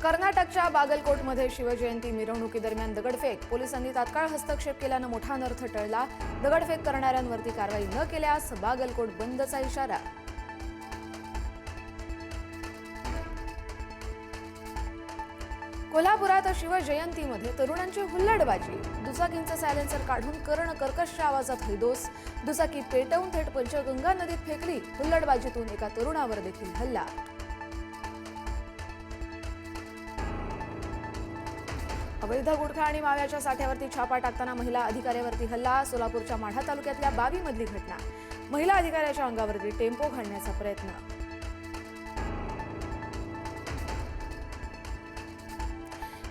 कर्नाटकच्या बागलकोटमध्ये शिवजयंती मिरवणुकीदरम्यान दगडफेक, पोलिसांनी तात्काळ हस्तक्षेप केल्यानं मोठा अनर्थ टळला। दगडफेक करणाऱ्यांवरती कारवाई न केल्यास बागलकोट बंदचा इशारा। कोल्हापुरात शिवजयंतीमध्ये तरुणांची हुल्लडबाजी, दुचाकींचं सायलेन्सर काढून कर्कशच्या आवाजात हैदोस, दुचाकी पेटवून थेट पंचगंगा नदीत फेकली। हुल्लडबाजीतून एका तरुणावर देखील हल्ला। अवैध गुटखा आणि माव्याच्या साठ्यावरती छापा टाकताना महिला अधिकाऱ्यावरती हल्ला। सोलापूरच्या माढा तालुक्यातल्या बावीमधली घटना। महिला अधिकाऱ्याच्या अंगावरती टेम्पो घालण्याचा प्रयत्न।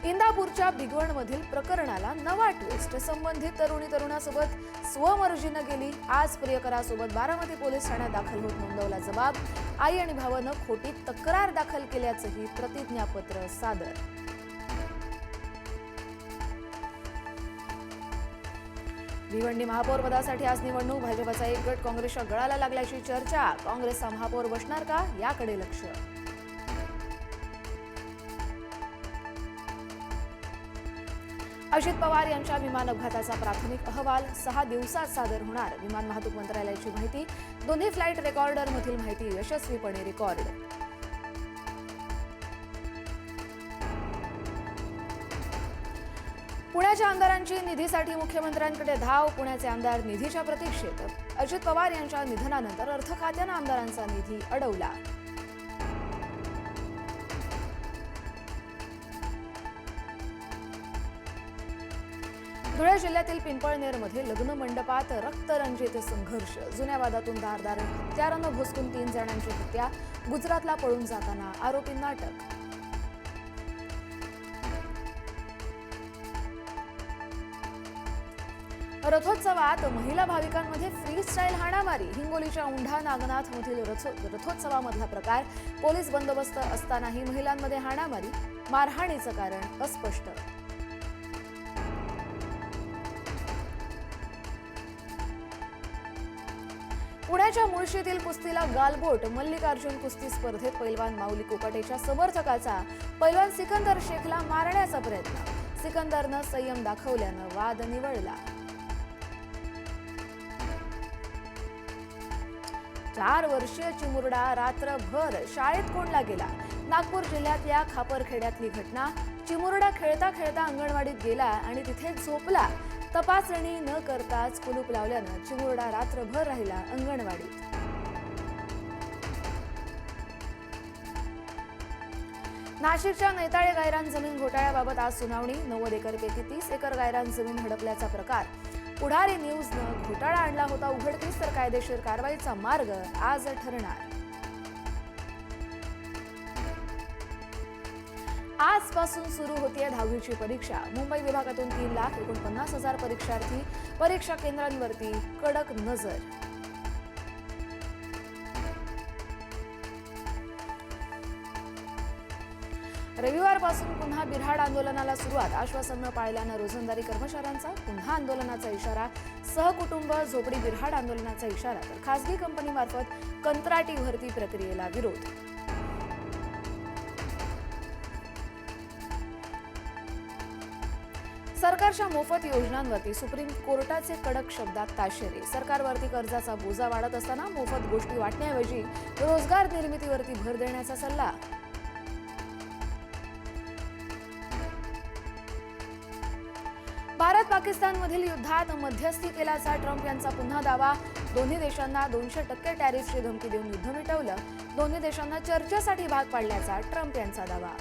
इंदापूरच्या बिगवणमधील प्रकरणाला नवा ट्विस्ट, संबंधित तरुणासोबत स्वमर्जीनं गेली। आज प्रियकरासोबत बारामती पोलीस ठाण्यात दाखल होत नोंदवला जबाब। आई आणि भावानं खोटी तक्रार दाखल केल्याचंही प्रतिज्ञापत्र सादर। भिवंडी महापौर पदासाठी आज निवडणूक, भाजपचा एक गट काँग्रेसच्या गळाला लागल्याची चर्चा। काँग्रेसचा महापौर बसणार का, याकडे लक्ष। अजित पवार यांच्या विमान अपघाताचा प्राथमिक अहवाल 6 दिवसात सादर होणार। विमान वाहतूक मंत्रालयाची माहिती, दोन्ही फ्लाईट रेकॉर्डरमधील माहिती यशस्वीपणे रेकॉर्ड। पुण्याच्या आमदारांची निधीसाठी मुख्यमंत्र्यांकडे धाव, पुण्याचे आमदार निधीच्या प्रतीक्षेत। अजित पवार यांच्या निधनानंतर अर्थ खात्यानं आमदारांचा निधी अडवला। धुळे जिल्ह्यातील पिंपळनेरमध्ये लग्न मंडपात रक्तरंजित संघर्ष, जुन्या वादातून धारदार हत्यारानं भोसकून 3 जणांची हत्या। गुजरातला पळून जाताना आरोपींना अटक। रथोत्सवात महिला भाविकांमध्ये फ्री स्टाईल हाणामारी, हिंगोलीच्या औंढा नागनाथमधील रथोत्सवामधला प्रकार। पोलीस बंदोबस्त असतानाही महिलांमध्ये हाणामारी, मारहाणीचं कारण अस्पष्ट। पुण्याच्या मुळशीतील कुस्तीला गालबोट, मल्लिकार्जुन कुस्ती स्पर्धेत पैलवान माऊली कोकाटेच्या समर्थकाचा पैलवान सिकंदर शेखला मारण्याचा प्रयत्न। सिकंदरनं संयम दाखवल्यानं वाद निवळला। 4 वर्षीय चिमुरडा रात्रभर शाळेत कोंडला गेला। नागपूर जिल्ह्यातल्या खापरखेड्यातली घटना। चिमुरडा खेळता खेळता अंगणवाडीत गेला आणि तिथेच झोपला। तपासणी न करताच कुलूप लावल्यानं चिमुरडा रात्रभर राहिला अंगणवाडीत। नाशिकच्या नैताळे गायरान जमीन घोटाळ्याबाबत आज सुनावणी। 90 एकरपैकी 30 एकर गायरान जमीन हडपल्याचा प्रकार। पुढारी न्यूजनं घोटाळा आणला होता उघडकीस, तर कायदेशीर कारवाईचा मार्ग आज ठरणार। आजपासून सुरू होतीये 10वीची परीक्षा। मुंबई विभागातून 3,49,000 परीक्षार्थी, परीक्षा केंद्रांवरती कडक नजर। रविवारपासून पुन्हा बिऱ्हाड आंदोलनाला सुरुवात। आश्वासन न पाळल्यानं रोजंदारी कर्मचाऱ्यांचा पुन्हा आंदोलनाचा इशारा। सहकुटुंब झोपडी बिऱ्हाड आंदोलनाचा इशारा, तर खासगी कंपनीमार्फत कंत्राटी भरती प्रक्रियेला विरोध। सरकारच्या मोफत योजनांवरती सुप्रीम कोर्टाचे कडक शब्दात ताशेरे। सरकारवरती कर्जाचा बोजा वाढत असताना मोफत गोष्टी वाटण्याऐवजी रोजगार निर्मितीवरती भर देण्याचा सल्ला। भारत पाकिस्तानमधील युद्धात मध्यस्थी केल्याचा ट्रम्प यांचा पुन्हा दावा। दोन्ही देशांना 200% टॅरिफची धमकी देऊन युद्ध मिटवलं। दोन्ही देशांना चर्चेसाठी भाग पाडल्याचा ट्रम्प यांचा दावा।